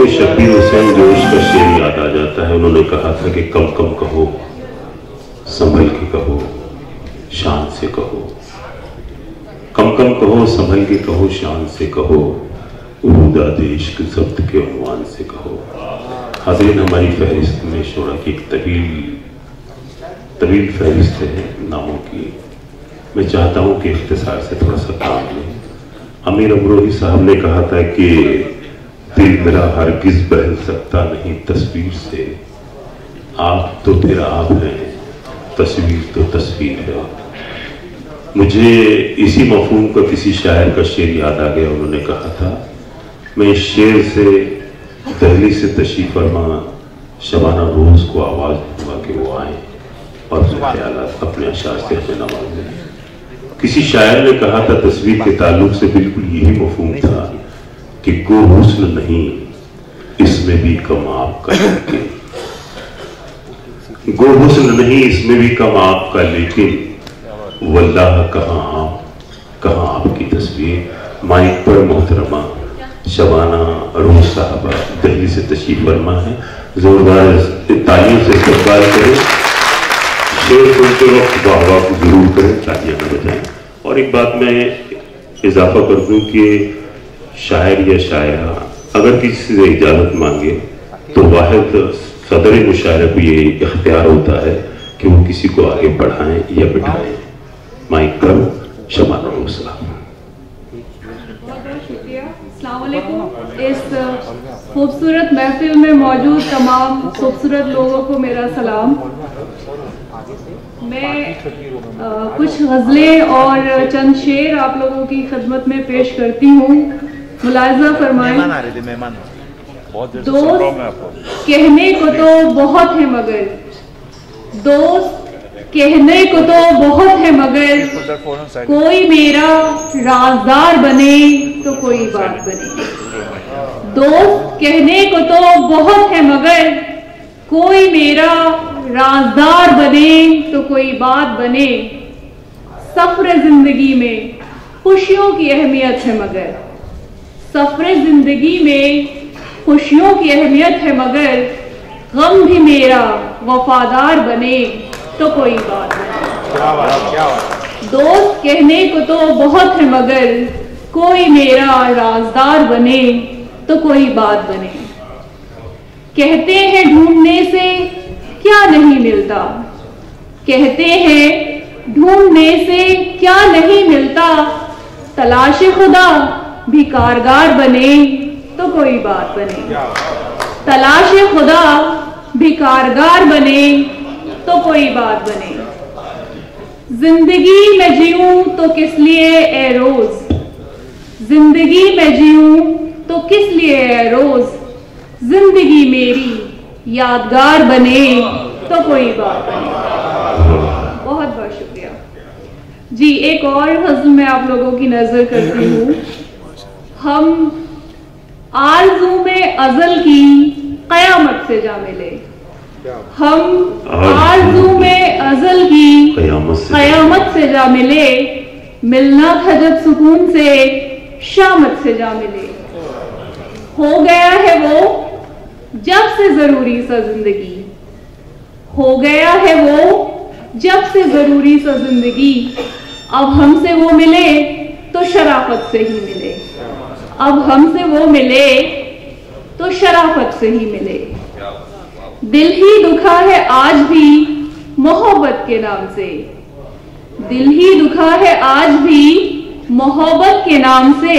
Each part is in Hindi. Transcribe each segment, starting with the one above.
शब्बीर हुसैन जोश का शेर याद आ जाता है। उन्होंने कहा था कि कम कम कहो, संभल के कहो, शान से कहो। कम कम कहो, संभल के कहो, शान से कहो, उरूदा देश के जब्त के उन्वान से कहो। हाज़रीन, हमारी फहरिस्त में शोरा की एक तवील फहरिस्त है नामों की। मैं चाहता हूँ कि इख्तिसार से थोड़ा सा काम लें। अमीर अमरोही साहब ने कहा था कि दिल मेरा हरगिज बहल सकता नहीं तस्वीर से, आप तो फिर आप हैं, तस्वीर तो तस्वीर है। मुझे इसी मफहूम का किसी शायर का शेर याद आ गया। उन्होंने कहा था, मैं इस शेर से दहली से तशरीफ फरमा शबाना रोज को आवाज दूंगा कि वो आए और अपने ख्यालात अपने अशार से हमें नवाजें। किसी शायर ने कहा था तस्वीर के ताल्लुक से बिल्कुल यही मफहूम था कि गो हुस्न नहीं इसमें भी कम आपका, गो हुस्न नहीं इसमें भी कम आपका, लेकिन वल्लाह कहाँ आपकी तस्वीर। माइक पर मोहतरमा शबाना रोज साहबा दिल्ली से तशरीफ फरमा है। जोरदार तालियों से इस्तकबाल करें। शेर सुनते वक्त वाह वाह को जरूर करें, तालियां न बजाएं। और एक बात मैं इजाफा कर दूं कि शायर या शायरा अगर किसी से इजाजत मांगे तो वाहिद सदर मुशायरा को ये इख्तियार होता है कि वो किसी को आगे बढ़ाएं या बिठाएं। माइक पर शबाना रोज साहब। बहुत बहुत शुक्रिया। अस्सलाम वालेकुम। इस खूबसूरत महफिल में मौजूद तमाम खूबसूरत लोगों को मेरा सलाम। मैं कुछ गज़लें और चंद शेर आप लोगों की खिदमत में पेश करती हूँ। मुलाहिज़ा फरमाएं। दोस्त कहने को तो बहुत है मगर, दोस्त कहने को तो बहुत है मगर, कोई मेरा राज़दार बने तो कोई बात बने। दोस्त कहने को तो बहुत है मगर, कोई मेरा राज़दार बने तो कोई बात बने। सफ़र जिंदगी में खुशियों की अहमियत है मगर, सफ़र जिंदगी में खुशियों की अहमियत है मगर, गम भी मेरा वफादार बने तो कोई बात नहीं। दोस्त कहने को तो बहुत है मगर, कोई मेरा राज़दार बने तो कोई बात बने। कहते हैं ढूंढने से क्या नहीं मिलता, कहते हैं ढूंढने से क्या नहीं मिलता, तलाश खुदा भी कारगर बने तो कोई बात बने। तलाश खुदा भी कारगर बने तो कोई बात बने। जिंदगी में जीऊं तो किस लिए ए रोज, जिंदगी में जीऊं तो किस लिए ए रोज, जिंदगी मेरी यादगार बने तो कोई बात बने। बहुत बहुत शुक्रिया जी। एक और गज़ल मैं आप लोगों की नजर करती हूँ। हम आरज़ू में अज़ल की क़यामत से जा मिले, हम आरज़ू में अज़ल की क़यामत से जा मिले, मिलना था जब सुकून से शामत से जा मिले। हो गया है वो जब से जरूरी सा जिंदगी, हो गया है वो जब से जरूरी सा जिंदगी, अब हमसे वो मिले तो शराफत से ही मिले, अब हमसे वो मिले तो शराफत से ही मिले। दिल ही दुखा है आज भी मोहब्बत के नाम से, दिल ही दुखा है आज भी मोहब्बत के नाम से,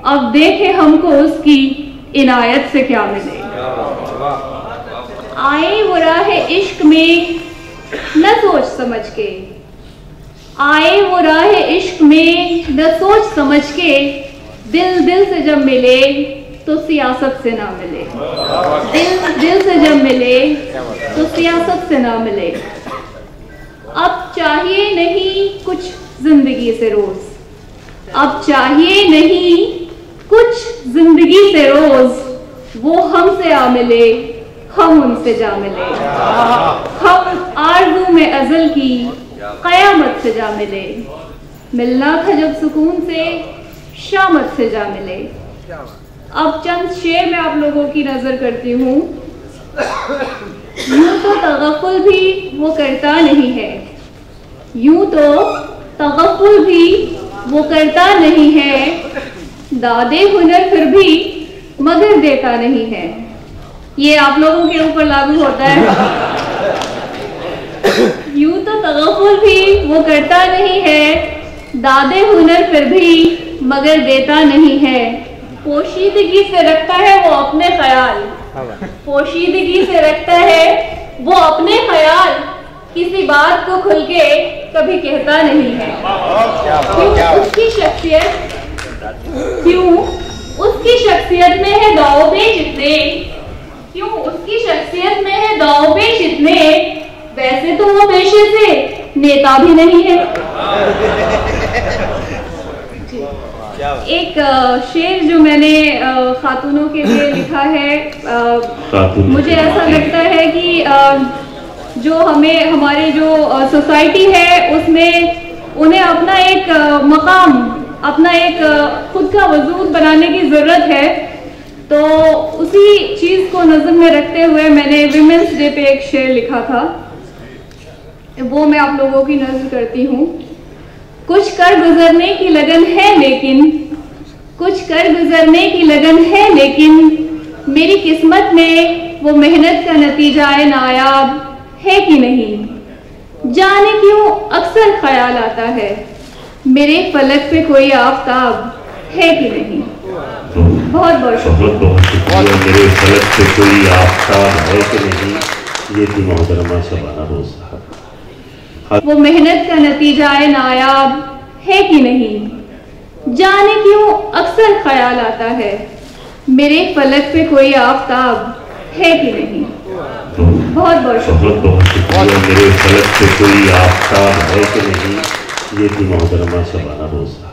अब देखें हमको उसकी इनायत से क्या मिले। आए वो राह इश्क में न सोच समझ के, आए वो राह इश्क में न सोच समझ के, दिल दिल से जब मिले तो सियासत से ना मिले, दिल से जब मिले तो सियासत से ना मिले। अब चाहिए नहीं कुछ जिंदगी से रोज, अब चाहिए नहीं कुछ जिंदगी से रोज, वो हमसे आ मिले हम उनसे जा मिले, हम आरज़ू में अज़ल की क़यामत से जा मिले, मिलना था जब सुकून से शामत से जा मिले। अब चंद शेर में आप लोगों की नजर करती हूँ। यूं तो तगफ़ुल भी वो करता नहीं है, यूं तो तगफ़ुल भी वो करता नहीं है, दादे हुनर फिर भी मगर देता नहीं है। ये आप लोगों के ऊपर लागू होता है। यूं तो तगफ़ुल भी वो करता नहीं है, दादे हुनर फिर भी मगर देता नहीं है। पोशीदगी से रखता है वो अपने ख्याल, पोशीदगी से रखता है वो अपने ख्याल, किसी बात को खुल के कभी कहता नहीं है। क्यों उसकी शख्सियत में है दाव पेश इतने, क्यों उसकी शख्सियत में है दाव पेश इतने, वैसे तो वो पेशे से नेता भी नहीं है। एक शेर जो मैंने खातूनों के लिए लिखा है, मुझे ऐसा लगता है कि जो हमारी जो सोसाइटी है उसमें उन्हें अपना एक मकाम, अपना एक खुद का वजूद बनाने की ज़रूरत है। तो उसी चीज़ को नज़र में रखते हुए मैंने विमेंस डे पे एक शेर लिखा था, वो मैं आप लोगों की नज़र करती हूँ। कुछ कर गुजरने की लगन है लेकिन, कुछ कर गुजरने की लगन है लेकिन, मेरी किस्मत में वो मेहनत का नतीजा नायाब है कि नहीं। जाने क्यों अक्सर ख्याल आता है मेरे फलक पे कोई आफताब है कि नहीं। बहुत बहुत शुक्रिया। मेरे फलक पे कोई आफताब है कि नहीं, ये थी मोहतरमा शबाना रोज साहब। वो मेहनत का नतीजा नायाब है कि नहीं। जाने क्यों अक्सर ख्याल आता है मेरे फलक पे कोई आफताब है कि नहीं। बहुत बहुत शुक्रिया। मेरे फलक पे कोई आफताब है कि नहीं, ये थी मोहतरमा शबाना रोज साहब।